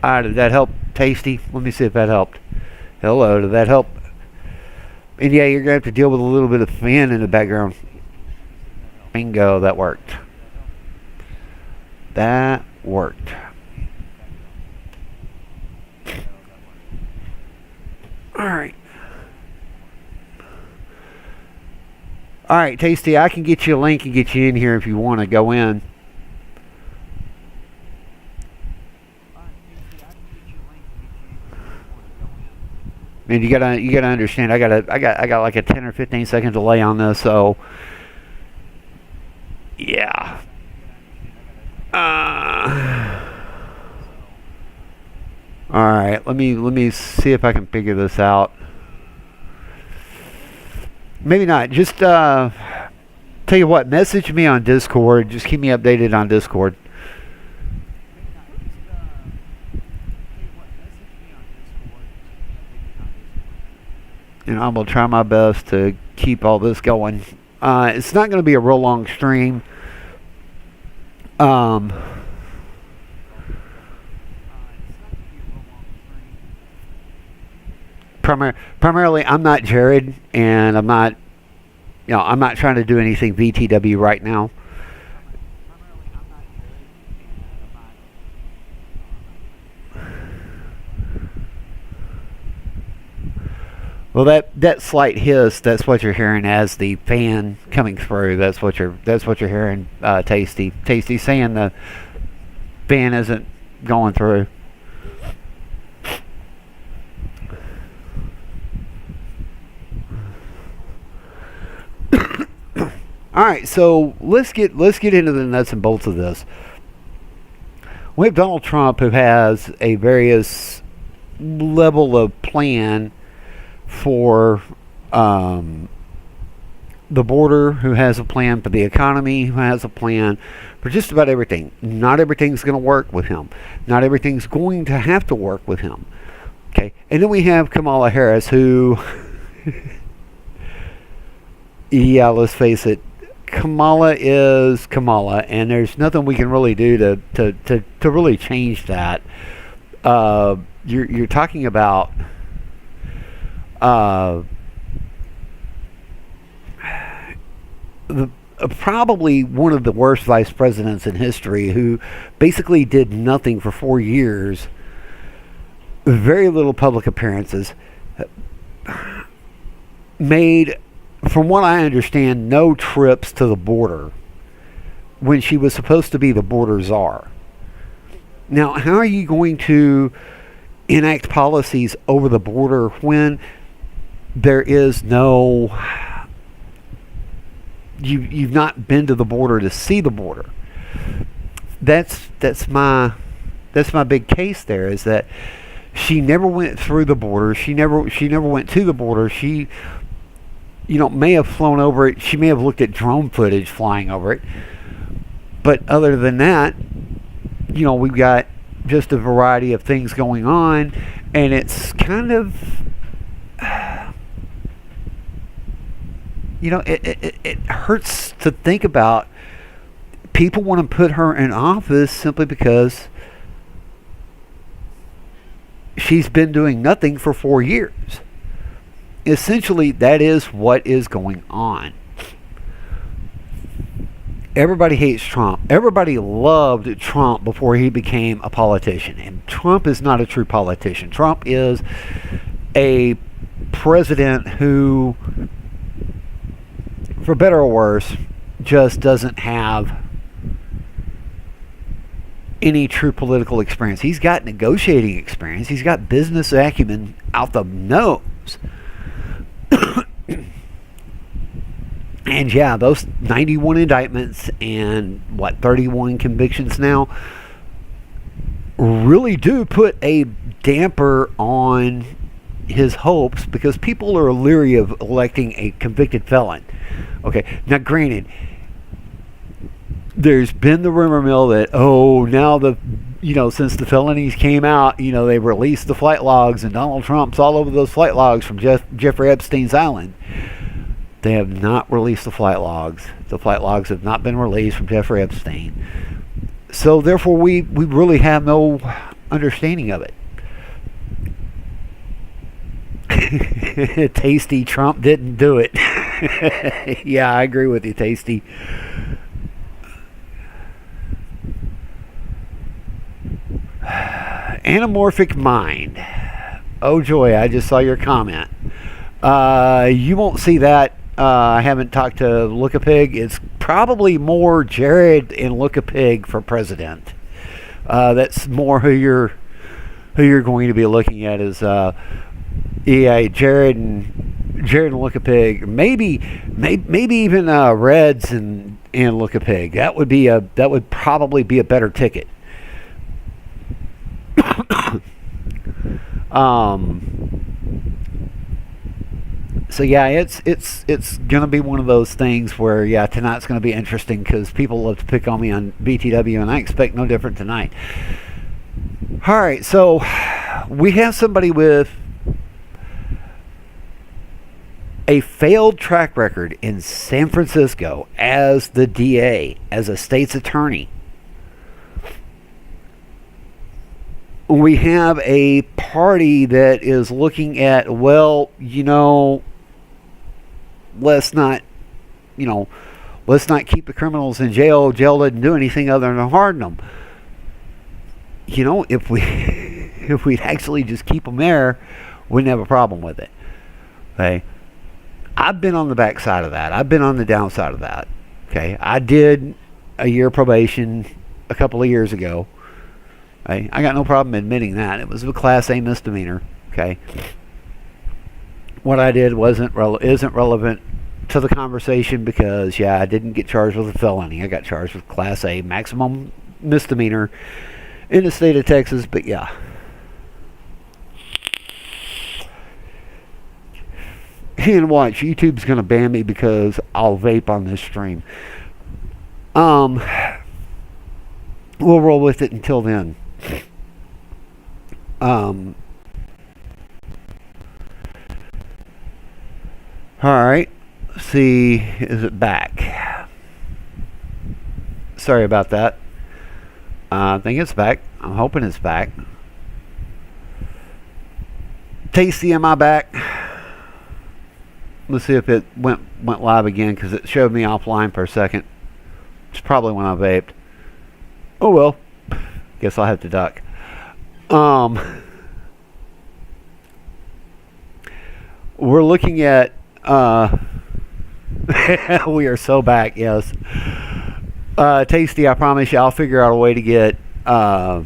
Did that help, Tasty? Let me see if that helped. Hello, did that help? And yeah, you're going to have to deal with a little bit of fan in the background. Bingo, that worked. That worked. Alright. Alright, Tasty, I can get you a link and get you in here if you want to go in. And you gotta understand, I got like a 10 or 15 second delay on this, so yeah. All right, let me see if I can figure this out. Maybe not. Just tell you what, message me on Discord. Just keep me updated on Discord. And I'm going to try my best to keep all this going. It's not going to be a real long stream. Primarily, I'm not Jared, and I'm not trying to do anything VTW right now. Well, that slight hiss, that's what you're hearing as the fan coming through. That's what you're hearing, Tasty. Tasty saying the fan isn't going through. All right, so let's get into the nuts and bolts of this. We have Donald Trump, who has a various level of plan for the border, who has a plan for the economy, who has a plan for just about everything. Not everything's going to work with him. Not everything's going to have to work with him. Okay, and then we have Kamala Harris, who, yeah, let's face it, Kamala is Kamala, and there's nothing we can really do to really change that. You're talking about probably one of the worst vice presidents in history, who basically did nothing for 4 years, very little public appearances, made, from what I understand, no trips to the border when she was supposed to be the border czar. Now, how are you going to enact policies over the border when there is no, you've not been to the border to see the border? That's my big case there, is that she never went through the border. She never went to the border. She, may have flown over it. She may have looked at drone footage flying over it. But other than that, we've got just a variety of things going on, and it's kind of, it hurts to think about. People want to put her in office simply because she's been doing nothing for 4 years. Essentially, that is what is going on. Everybody hates Trump. Everybody loved Trump before he became a politician. And Trump is not a true politician. Trump is a president who, for better or worse, just doesn't have any true political experience. He's got negotiating experience. He's got business acumen out the nose. And yeah, those 91 indictments and 31 convictions now really do put a damper on his hopes, because people are leery of electing a convicted felon. Okay, now granted, there's been the rumor mill that, now since the felonies came out, they released the flight logs, and Donald Trump's all over those flight logs from Jeffrey Epstein's island. They have not released the flight logs. The flight logs have not been released from Jeffrey Epstein. So therefore, we really have no understanding of it. Tasty, Trump didn't do it. Yeah, I agree with you, Tasty. Anamorphic mind. Oh joy, I just saw your comment. You won't see that. I haven't talked to Look-a-Pig. It's probably more Jared and Look-a-Pig for president. That's more who you're going to be looking at is yeah, Jared and Look-a-Pig. Maybe even Reds and Look-a-Pig. That would probably be a better ticket. So yeah, it's gonna be one of those things where tonight's gonna be interesting because people love to pick on me on BTW, and I expect no different tonight. All right, so we have somebody with a failed track record in San Francisco as the DA, as a state's attorney. We have a party that is looking at, well, let's not keep the criminals in jail. Jail doesn't do anything other than harden them. If we'd actually just keep them there, we wouldn't have a problem with it. Okay. I've been on the backside of that. I've been on the downside of that. Okay. I did a year probation a couple of years ago. Okay. I got no problem admitting that. It was a Class A misdemeanor. Okay. What I did isn't relevant to the conversation because, I didn't get charged with a felony. I got charged with Class A maximum misdemeanor in the state of Texas, but yeah. And watch, YouTube's going to ban me because I'll vape on this stream. We'll roll with it until then. Alright. See, is it back? Sorry about that. I think it's back. I'm hoping it's back. Tasty, am I back? Let's see if it went live again because it showed me offline for a second. It's probably when I vaped. Oh well. Guess I'll have to duck. We're looking at we are so back, yes. Tasty, I promise you I'll figure out a way to get I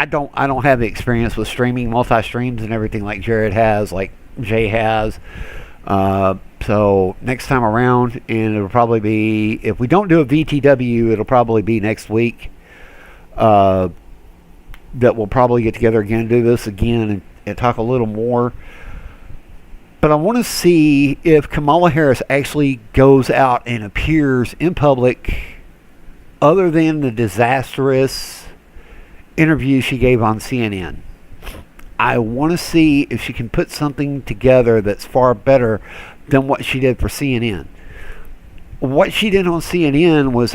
don't have the experience with streaming multi-streams and everything like Jared has, like Jay has. So next time around, and it'll probably be, if we don't do a VTW, it'll probably be next week. That we'll probably get together again and do this again and talk a little more. But I want to see if Kamala Harris actually goes out and appears in public other than the disastrous interview she gave on CNN. I want to see if she can put something together that's far better than what she did for CNN. What she did on CNN was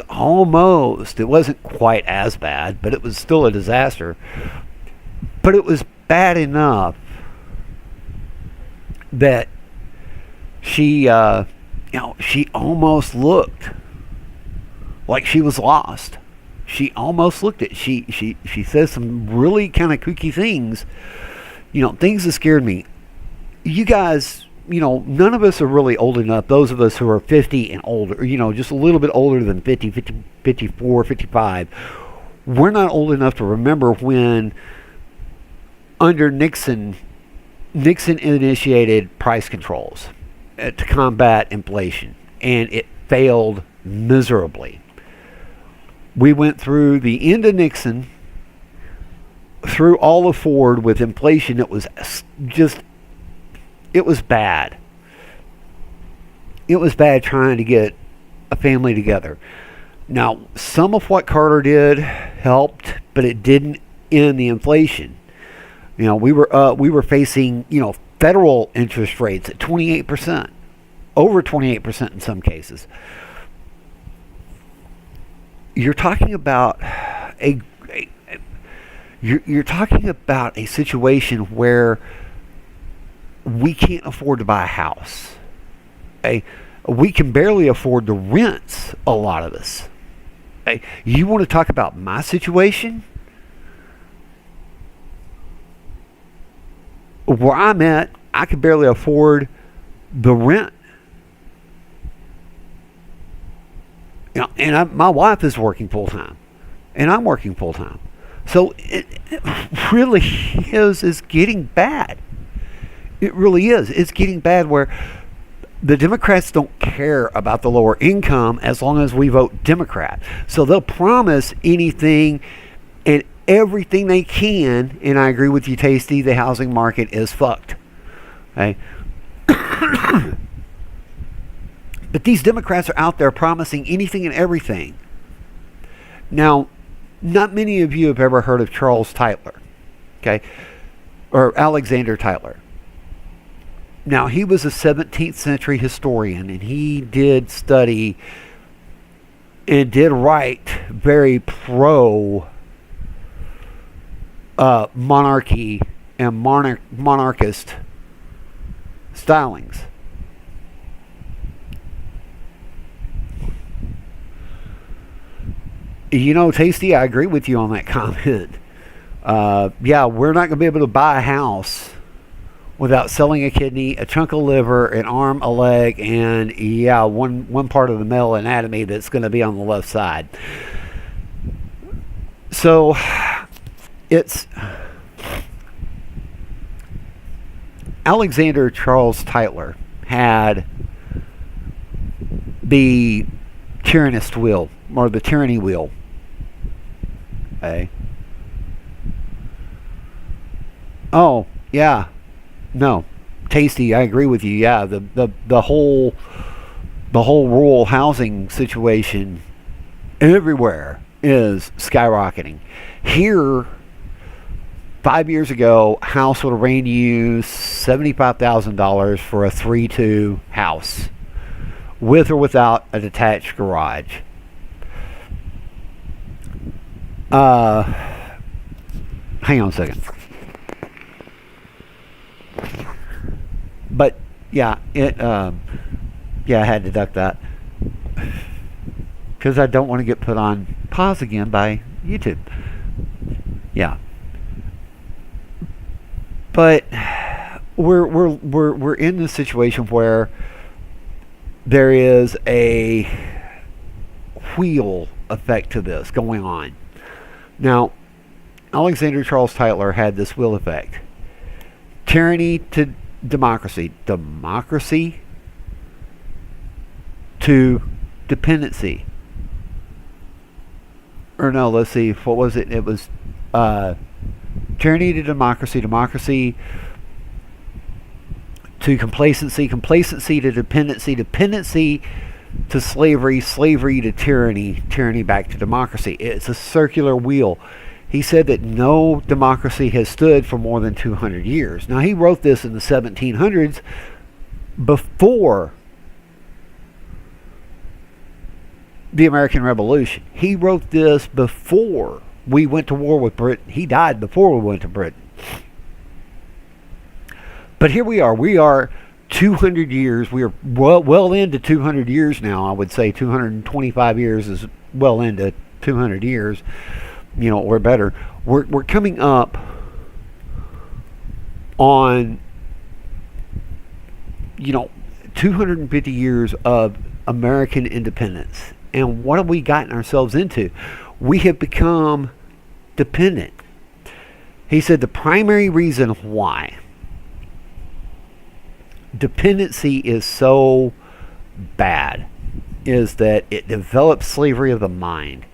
it wasn't quite as bad, but it was still a disaster. But it was bad enough that she almost looked like she was lost. She almost looked at, she says some really kind of kooky things, things that scared me. You guys, none of us are really old enough, those of us who are 50 and older, just a little bit older than 50, 54, 55. We're not old enough to remember when under Nixon initiated price controls to combat inflation, and it failed miserably. We went through the end of Nixon, through all of Ford with inflation. It was bad. It was bad trying to get a family together. Now, some of what Carter did helped, but it didn't end the inflation. We were facing, federal interest rates at 28%, over 28% in some cases. You're talking about You're talking about a situation where we can't afford to buy a house. Okay? We can barely afford the rents, a lot of us. Okay? You want to talk about my situation? Where I'm at, I can barely afford the rent. My wife is working full time, and I'm working full time. So it really is getting bad. It really is. It's getting bad where the Democrats don't care about the lower income as long as we vote Democrat. So they'll promise anything and everything they can. And I agree with you, Tasty. The housing market is fucked. Okay. But these Democrats are out there promising anything and everything. Now, not many of you have ever heard of Charles Tyler, okay, or Alexander Tyler. Now, he was a 17th century historian, and he did study and did write very pro monarchy and monarchist stylings. You know, Tasty, I agree with you on that comment. Yeah, we're not going to be able to buy a house without selling a kidney, a chunk of liver, an arm, a leg, and yeah, one part of the male anatomy that's going to be on the left side. So it's Alexander Charles Tyler had the tyrannist wheel, or the tyranny wheel. Okay. Oh, yeah. No. Tasty, I agree with you. Yeah, the whole rural housing situation everywhere is skyrocketing. Here, 5 years ago, house would have ran you $75,000 for a 3-2 house, with or without a detached garage. Hang on a second. But yeah, I had to duck that because I don't want to get put on pause again by YouTube. Yeah, but we're in this situation where there is a wheel effect to this going on. Now, Alexander Charles Tyler had this wheel effect. Tyranny to democracy. Democracy to dependency. Or no, let's see, what was it? It was tyranny to democracy. Democracy to complacency. Complacency to dependency. Dependency to slavery. Slavery to tyranny. Tyranny back to democracy. It's a circular wheel. He said that no democracy has stood for more than 200 years. Now, he wrote this in the 1700s before the American Revolution. He wrote this before we went to war with Britain. He died before we went to Britain. But here we are. We are 200 years. We are well into 200 years now. I would say 225 years is well into 200 years. You know, or better. We're coming up on, 250 years of American independence. And what have we gotten ourselves into? We have become dependent. He said the primary reason why dependency is so bad is that it develops slavery of the mind.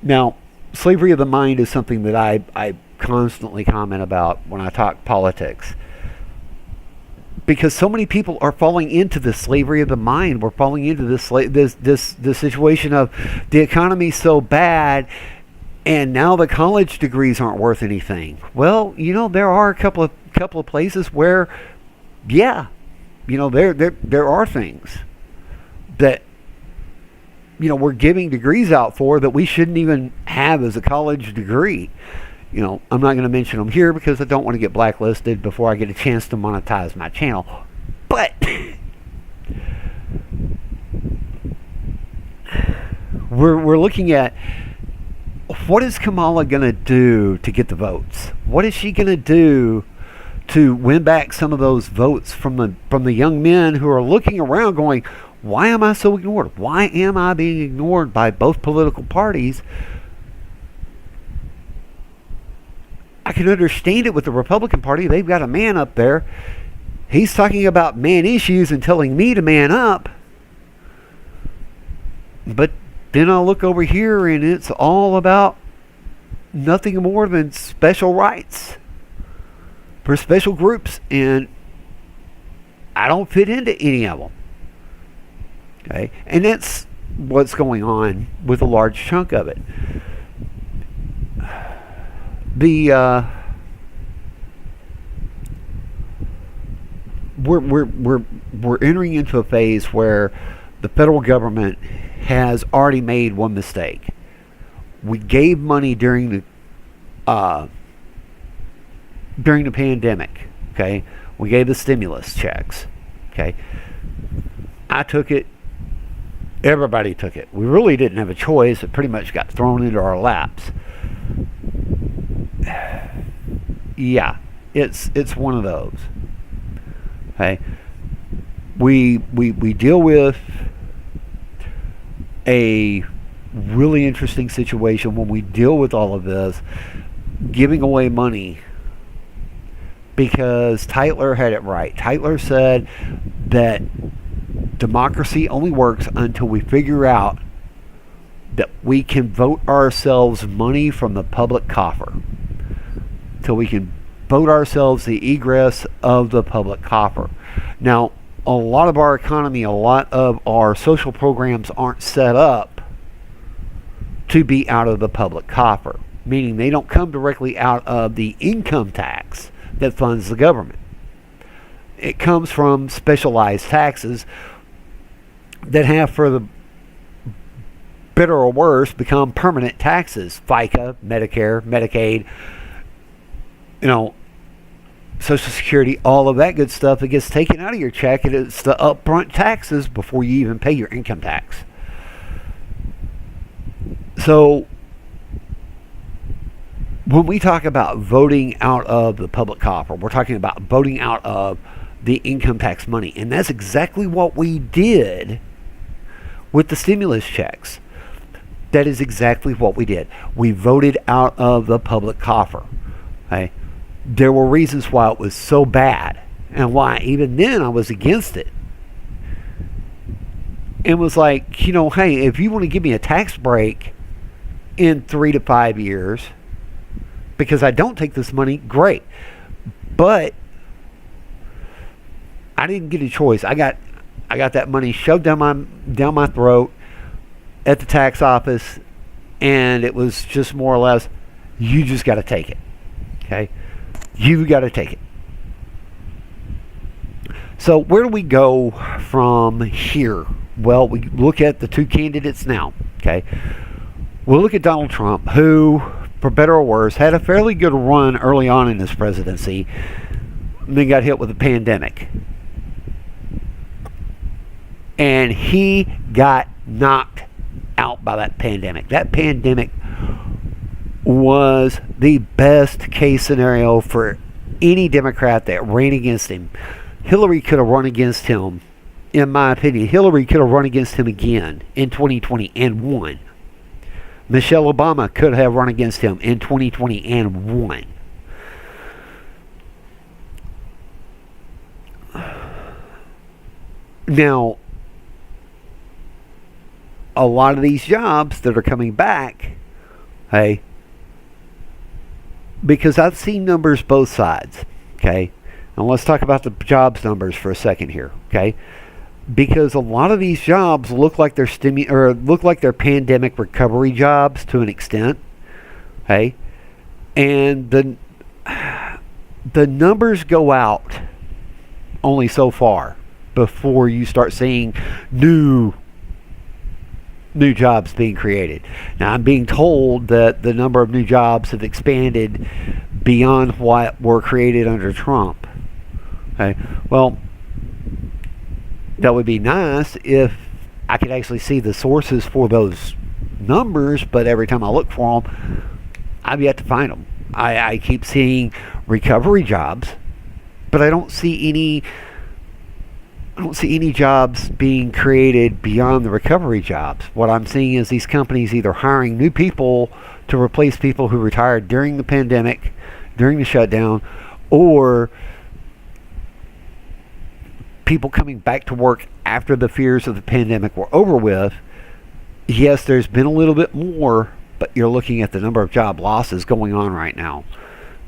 Now, slavery of the mind is something that I constantly comment about when I talk politics. Because so many people are falling into this slavery of the mind. We're falling into this situation of the economy's so bad, and now the college degrees aren't worth anything. Well, there are a couple of places where, yeah, there are things that we're giving degrees out for that we shouldn't even have as a college degree. I'm not going to mention them here because I don't want to get blacklisted before I get a chance to monetize my channel. But we're looking at, what is Kamala going to do to get the votes? What is she going to do to win back some of those votes from the young men who are looking around going, why am I so ignored? Why am I being ignored by both political parties? I can understand it with the Republican Party. They've got a man up there. He's talking about man issues and telling me to man up. But then I'll look over here and it's all about nothing more than special rights for special groups. And I don't fit into any of them. Okay? And that's what's going on with a large chunk of it. We're entering into a phase where the federal government has already made one mistake. We gave money during the pandemic. Okay, we gave the stimulus checks. Okay, I took it. Everybody took it. We really didn't have a choice. It pretty much got thrown into our laps. Yeah, it's one of those. Okay, we deal with a really interesting situation when we deal with all of this, giving away money, because Tyler had it right. Tyler said that democracy only works until we figure out that we can vote ourselves money from the public coffer. Till we can vote ourselves the egress of the public coffer. Now, a lot of our economy, a lot of our social programs aren't set up to be out of the public coffer, meaning they don't come directly out of the income tax that funds the government. It comes from specialized taxes that have, for the better or worse, become permanent taxes. FICA, Medicare, Medicaid, Social Security, all of that good stuff that gets taken out of your check, and it's the upfront taxes before you even pay your income tax. So when we talk about voting out of the public coffer, we're talking about voting out of the income tax money. And that's exactly what we did with the stimulus checks. That is exactly what we did. We voted out of the public coffer. Okay? There were reasons why it was so bad, and why even then I was against it. It was like, hey, if you want to give me a tax break in 3 to 5 years because I don't take this money, great. But I didn't get a choice. I got that money shoved down my throat at the tax office, and it was just more or less, you just got to take it. Okay? You got to take it. So where do we go from here? Well, we look at the two candidates now. Okay, we'll look at Donald Trump, who, for better or worse, had a fairly good run early on in his presidency, and then got hit with a pandemic. And he got knocked out by that pandemic. That pandemic was the best case scenario for any Democrat that ran against him. Hillary could have run against him, in my opinion. Hillary could have run against him again in 2020 and won. Michelle Obama could have run against him in 2020 and won. Now, a lot of these jobs that are coming back, hey, because I've seen numbers both sides, okay? And let's talk about the jobs numbers for a second here, okay? Because a lot of these jobs look like they're look like they're pandemic recovery jobs to an extent, okay? And the numbers go out only so far before you start seeing new new jobs being created. Now, I'm being told that the number of new jobs have expanded beyond what were created under Trump. Okay, well, that would be nice if I could actually see the sources for those numbers, but every time I look for them, I've yet to find them. I keep seeing recovery jobs, but I don't see any jobs being created beyond the recovery jobs. What I'm seeing is these companies either hiring new people to replace people who retired during the pandemic, during the shutdown, or people coming back to work after the fears of the pandemic were over with. Yes, there's been a little bit more, but you're looking at the number of job losses going on right now.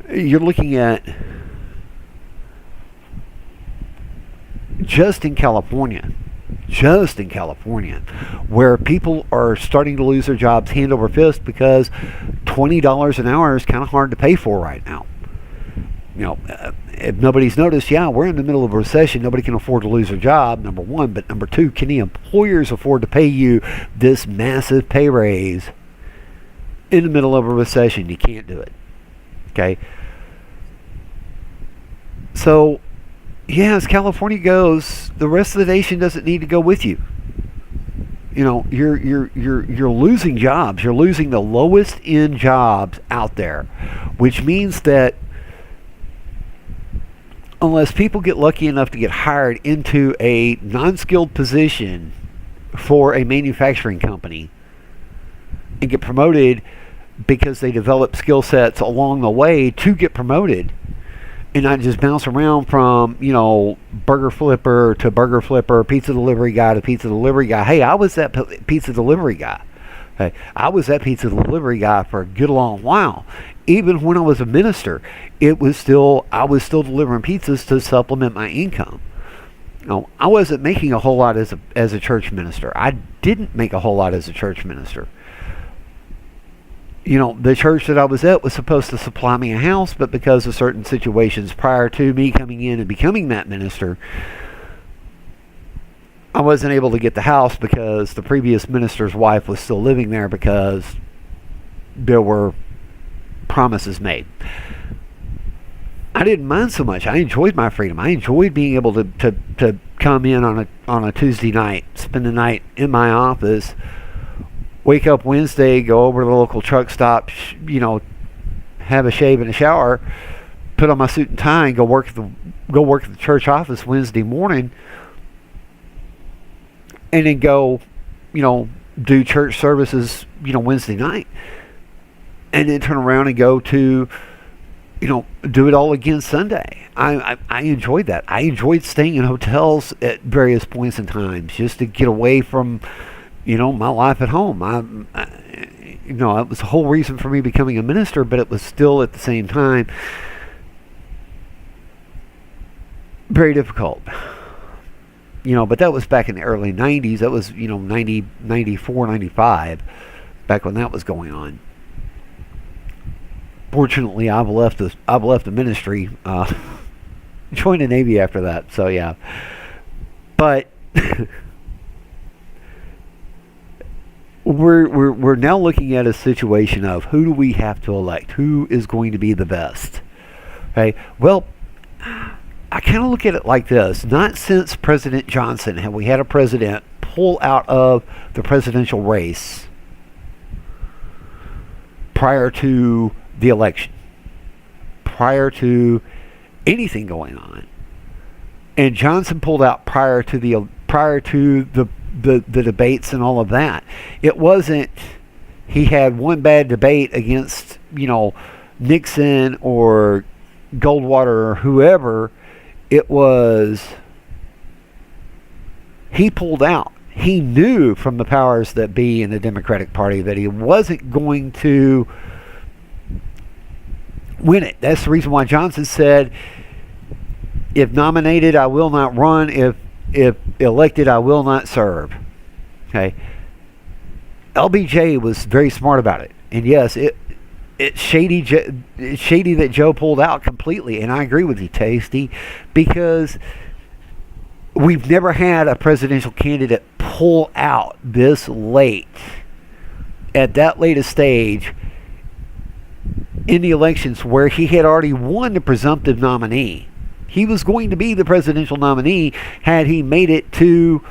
You're looking at just in California, where people are starting to lose their jobs hand over fist because $20 an hour is kind of hard to pay for right now. If nobody's noticed, we're in the middle of a recession. Nobody can afford to lose their job, number one. But number two, can the employers afford to pay you this massive pay raise in the middle of a recession? You can't do it. Okay? So, as California goes, the rest of the nation doesn't need to go with you. You're losing jobs. You're losing the lowest end jobs out there, which means that unless people get lucky enough to get hired into a non-skilled position for a manufacturing company and get promoted because they develop skill sets along the way to get promoted, and not just bounce around from, burger flipper to burger flipper, pizza delivery guy to pizza delivery guy. Hey, I was that pizza delivery guy. Hey, I was that pizza delivery guy for a good long while. Even when I was a minister, I was still delivering pizzas to supplement my income. I wasn't making a whole lot as a church minister. I didn't make a whole lot as a church minister. The church that I was at was supposed to supply me a house, but because of certain situations prior to me coming in and becoming that minister, I wasn't able to get the house because the previous minister's wife was still living there because there were promises made. I didn't mind so much. I enjoyed my freedom. I enjoyed being able to come in on a Tuesday night, spend the night in my office, wake up Wednesday, go over to the local truck stop, have a shave and a shower, put on my suit and tie, and go work at the church office Wednesday morning, and then go, do church services, Wednesday night, and then turn around and go to, do it all again Sunday. I enjoyed that. I enjoyed staying in hotels at various points in times just to get away from, my life at home. It was the whole reason for me becoming a minister, but it was still at the same time very difficult. But that was back in the early 90s. That was, 90, 94, 95, back when that was going on. Fortunately, I've left the ministry, joined the Navy after that. So yeah, but we're now looking at a situation of who do we have to elect? Who is going to be the best? Okay. Well, I kind of look at it like this. Not since President Johnson have we had a president pull out of the presidential race prior to the election, prior to anything going on. And Johnson pulled out prior to the debates and all of that. It wasn't he had one bad debate against, Nixon or Goldwater or whoever. It was he pulled out. He knew from the powers that be in the Democratic Party that he wasn't going to win it. That's the reason why Johnson said, if nominated, I will not run. If elected, I will not serve. Okay. LBJ was very smart about it. And yes, it's shady that Joe pulled out completely. And I agree with you, Tasty, because we've never had a presidential candidate pull out this late, at that latest stage in the elections where he had already won the presumptive nominee. He was going to be the presidential nominee had he made it to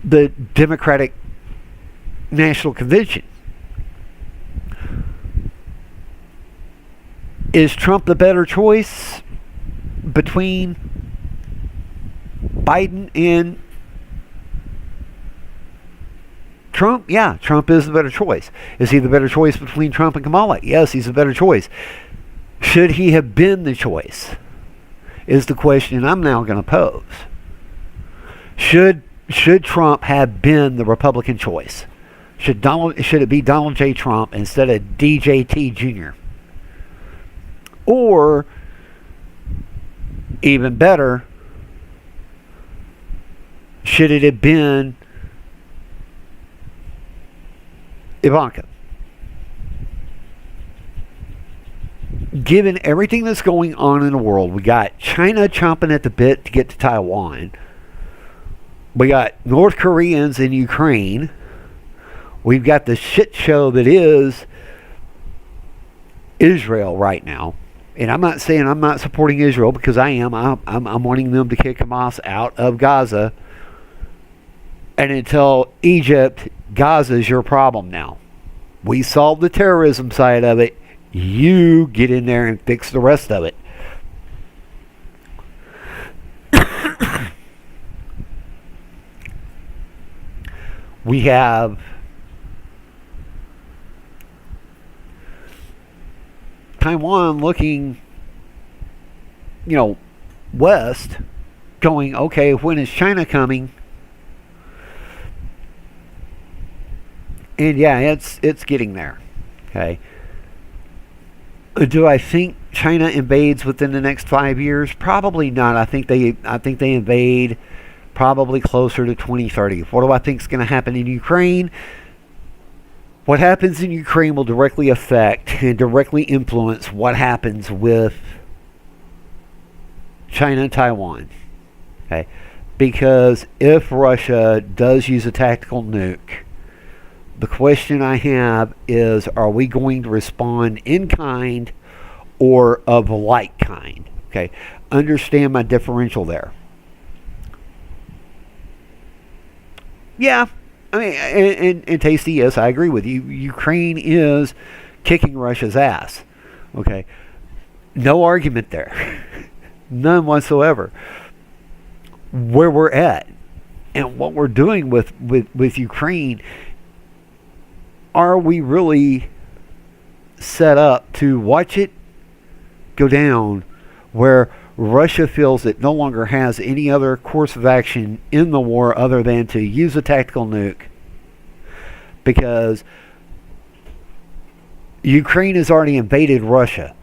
the Democratic National Convention. Is Trump the better choice between Biden and Trump? Yeah, Trump is the better choice. Is he the better choice between Trump and Kamala? Yes, he's a better choice. Should he have been the choice? Is the question I'm now going to pose. Should Trump have been the Republican choice? Should it be Donald J. Trump instead of DJT Jr.? Or, even better, should it have been Ivanka? Given everything that's going on in the world, we got China chomping at the bit to get to Taiwan. We got North Koreans in Ukraine. We've got the shit show that is Israel right now. And I'm not saying I'm not supporting Israel, because I am. I'm wanting them to kick Hamas out of Gaza. And until Egypt, Gaza is your problem now. We solved the terrorism side of it. You get in there and fix the rest of it. We have Taiwan looking, west, going, okay, when is China coming? And yeah, it's getting there. Okay. Do I think China invades within the next 5 years? Probably not. I think they invade probably closer to 2030. What do I think is going to happen in Ukraine? What happens in Ukraine will directly affect and directly influence what happens with China and Taiwan. Okay? Because if Russia does use a tactical nuke, the question I have is, are we going to respond in kind or of like kind? Okay? Understand my differential there. Yeah, I mean, and Tasty, yes, I agree with you. Ukraine is kicking Russia's ass. Okay? No argument there. None whatsoever. Where we're at and what we're doing with Ukraine, are we really set up to watch it go down where Russia feels it no longer has any other course of action in the war other than to use a tactical nuke? Because Ukraine has already invaded Russia,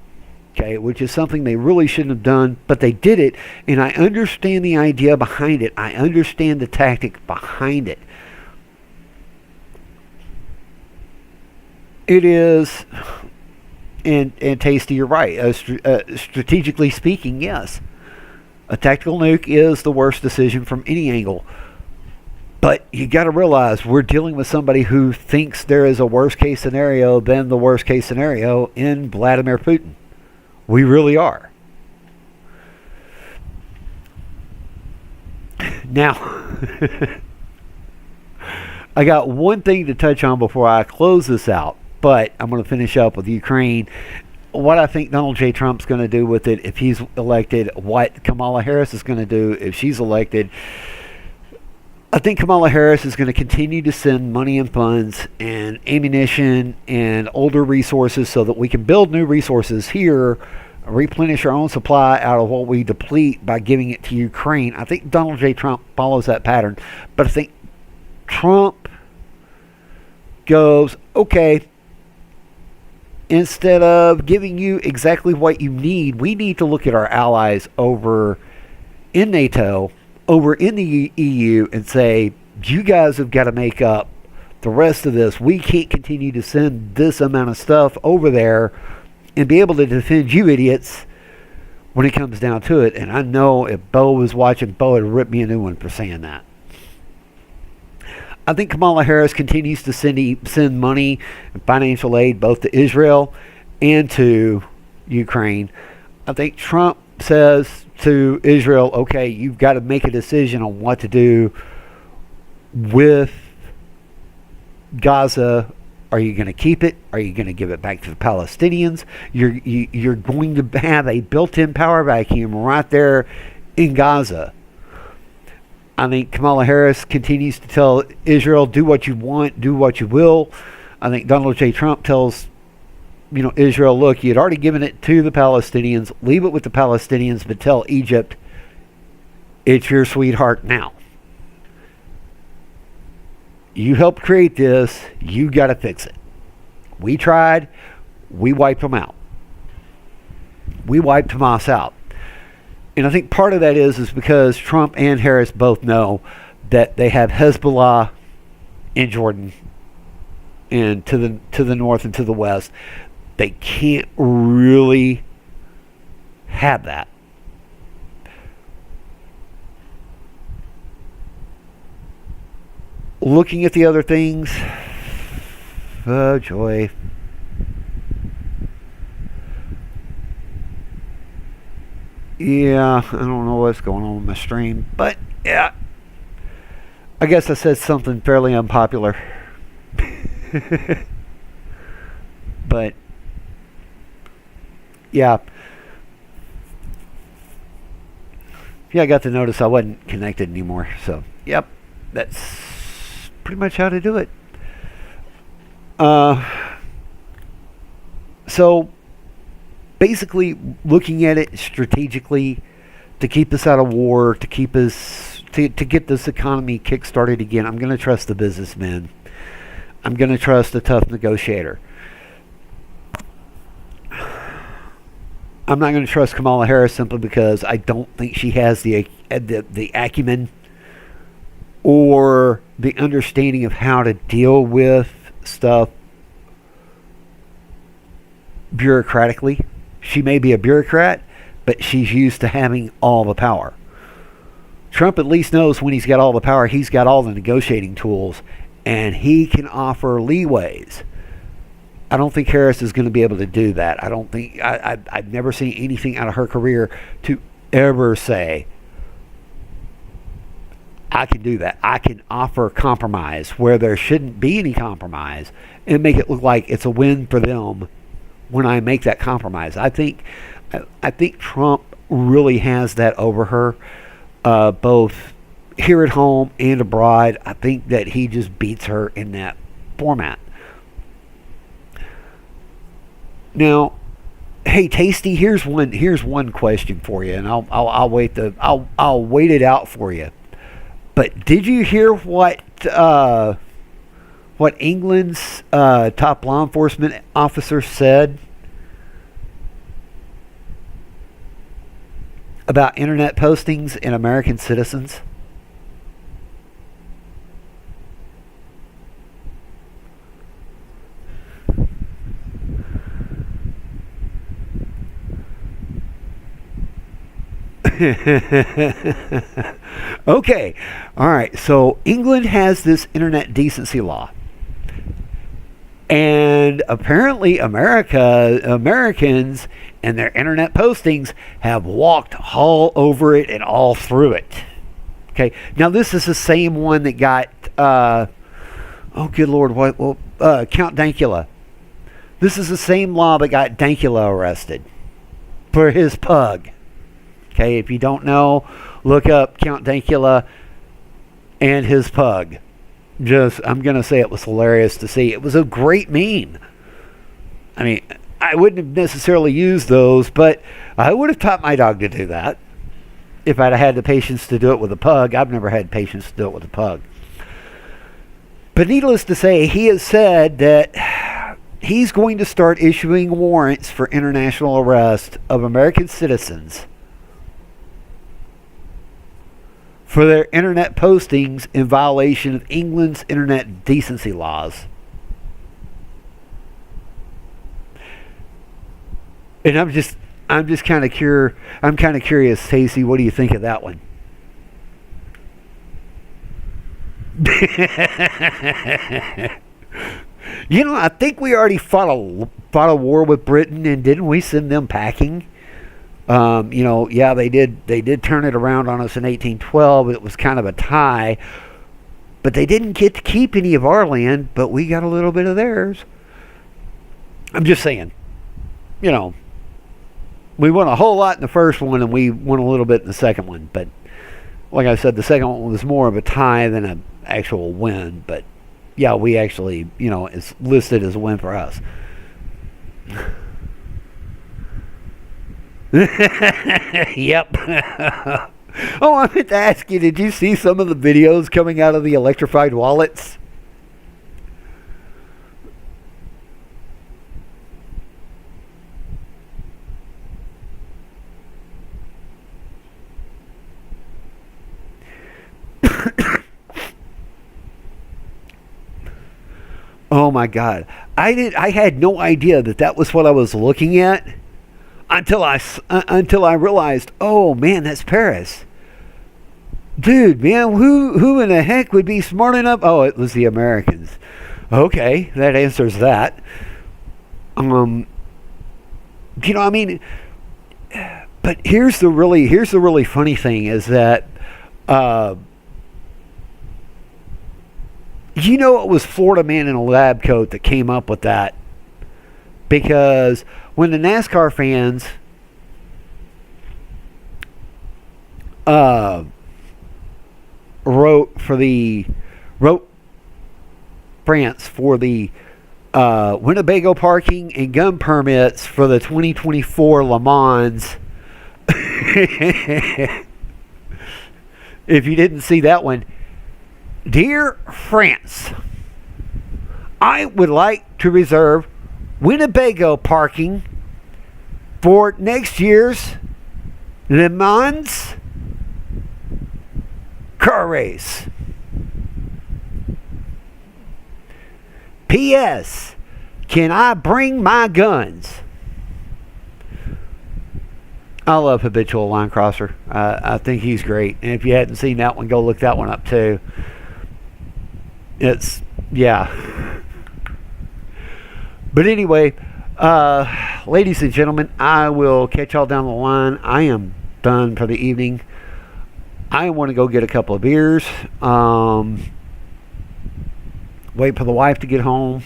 okay, which is something they really shouldn't have done, but they did it, and I understand the idea behind it. I understand the tactic behind it. It is, and Tasty, you're right. Strategically speaking, yes. A tactical nuke is the worst decision from any angle. But you got to realize we're dealing with somebody who thinks there is a worst case scenario than the worst case scenario in Vladimir Putin. We really are. Now, I got one thing to touch on before I close this out. But I'm going to finish up with Ukraine. What I think Donald J. Trump's going to do with it if he's elected, what Kamala Harris is going to do if she's elected. I think Kamala Harris is going to continue to send money and funds and ammunition and older resources so that we can build new resources here, replenish our own supply out of what we deplete by giving it to Ukraine. I think Donald J. Trump follows that pattern. But I think Trump goes, okay, instead of giving you exactly what you need, we need to look at our allies over in NATO, over in the EU, and say, you guys have got to make up the rest of this. We can't continue to send this amount of stuff over there and be able to defend you idiots when it comes down to it. And I know if Bo was watching, Bo would rip me a new one for saying that. I think Kamala Harris continues to send money and financial aid both to Israel and to Ukraine. I think Trump says to Israel, okay, you've got to make a decision on what to do with Gaza. Are you going to keep it? Are you going to give it back to the Palestinians? You're going to have a built-in power vacuum right there in Gaza. I think Kamala Harris continues to tell Israel, do what you want, do what you will. I think Donald J. Trump tells Israel, look, you'd already given it to the Palestinians. Leave it with the Palestinians, but tell Egypt, it's your sweetheart now. You helped create this. You got to fix it. We tried. We wiped them out. We wiped Hamas out. And I think part of that is because Trump and Harris both know that they have Hezbollah in Jordan and to the north and to the west. They can't really have that. Looking at the other things, oh joy. Yeah, I don't know what's going on with my stream, but yeah, I guess I said something fairly unpopular. But yeah, I got to notice I wasn't connected anymore. So yep, that's pretty much how to do it. So basically looking at it strategically to keep us out of war, to keep us to get this economy kick-started again, I'm going to trust the businessmen. I'm going to trust a tough negotiator. I'm not going to trust Kamala Harris simply because I don't think she has the acumen or the understanding of how to deal with stuff bureaucratically. She may be a bureaucrat, but she's used to having all the power. Trump at least knows when he's got all the power, he's got all the negotiating tools, and he can offer leeways. I don't think Harris is going to be able to do that. I don't think I've never seen anything out of her career to ever say, I can do that. I can offer compromise where there shouldn't be any compromise and make it look like it's a win for them when I make that compromise. I think Trump really has that over her, both here at home and abroad. I think that he just beats her in that format. Now, hey Tasty, here's one question for you, and I'll wait it out for you. But did you hear what England's top law enforcement officer said about internet postings in American citizens? Okay, all right, so England has this internet decency law, and apparently Americans and their internet postings have walked all over it and all through it. Okay, now this is the same one that got oh good lord, Count Dankula. This is the same law that got Dankula arrested for his pug. Okay, if you don't know, look up Count Dankula and his pug. I'm going to say it was hilarious to see. It was a great meme. I mean, I wouldn't have necessarily used those, but I would have taught my dog to do that if I'd have had the patience to do it with a pug. I've never had patience to do it with a pug. But needless to say, he has said that he's going to start issuing warrants for international arrest of American citizens for their internet postings in violation of England's internet decency laws. And I'm just kind of curious, Stacey, what do you think of that one? You know, I think we already fought a war with Britain, and didn't we send them packing? You know, yeah, they did. They did turn it around on us in 1812. It was kind of a tie, but they didn't get to keep any of our land, but we got a little bit of theirs. I'm just saying, you know, we won a whole lot in the first one, and we won a little bit in the second one. But like I said, the second one was more of a tie than an actual win. But yeah, we actually, you know, it's listed as a win for us. Yep. Oh, I meant to ask you, did you see some of the videos coming out of the electrified wallets? Oh my God. I had no idea that that was what I was looking at until I realized, oh man, that's Paris. Dude, man, who in the heck would be smart enough? Oh, it was the Americans. Okay, that answers that. You know, I mean, but here's the really funny thing is that you know, it was Florida man in a lab coat that came up with that, because when the NASCAR fans wrote France for the Winnebago parking and gun permits for the 2024 Le Mans. If you didn't see that one, dear France, I would like to reserve Winnebago parking for next year's Le Mans car race. P.S. Can I bring my guns? I love Habitual Line Crosser. I think he's great. And if you hadn't seen that one, go look that one up too. It's, yeah. But anyway, ladies and gentlemen, I will catch y'all down the line. I am done for the evening. I want to go get a couple of beers. Wait for the wife to get home.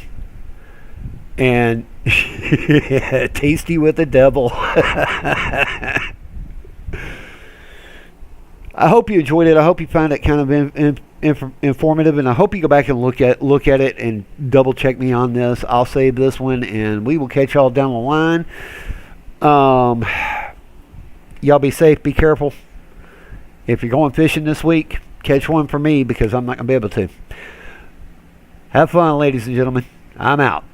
And tasty with the devil. I hope you enjoyed it. I hope you found it kind of informative, and I hope you go back and look at it and double check me on this. I'll save this one, and we will catch y'all down the line. Y'all be safe. Be careful. If you're going fishing this week, catch one for me, because I'm not going to be able to. Have fun, ladies and gentlemen. I'm out.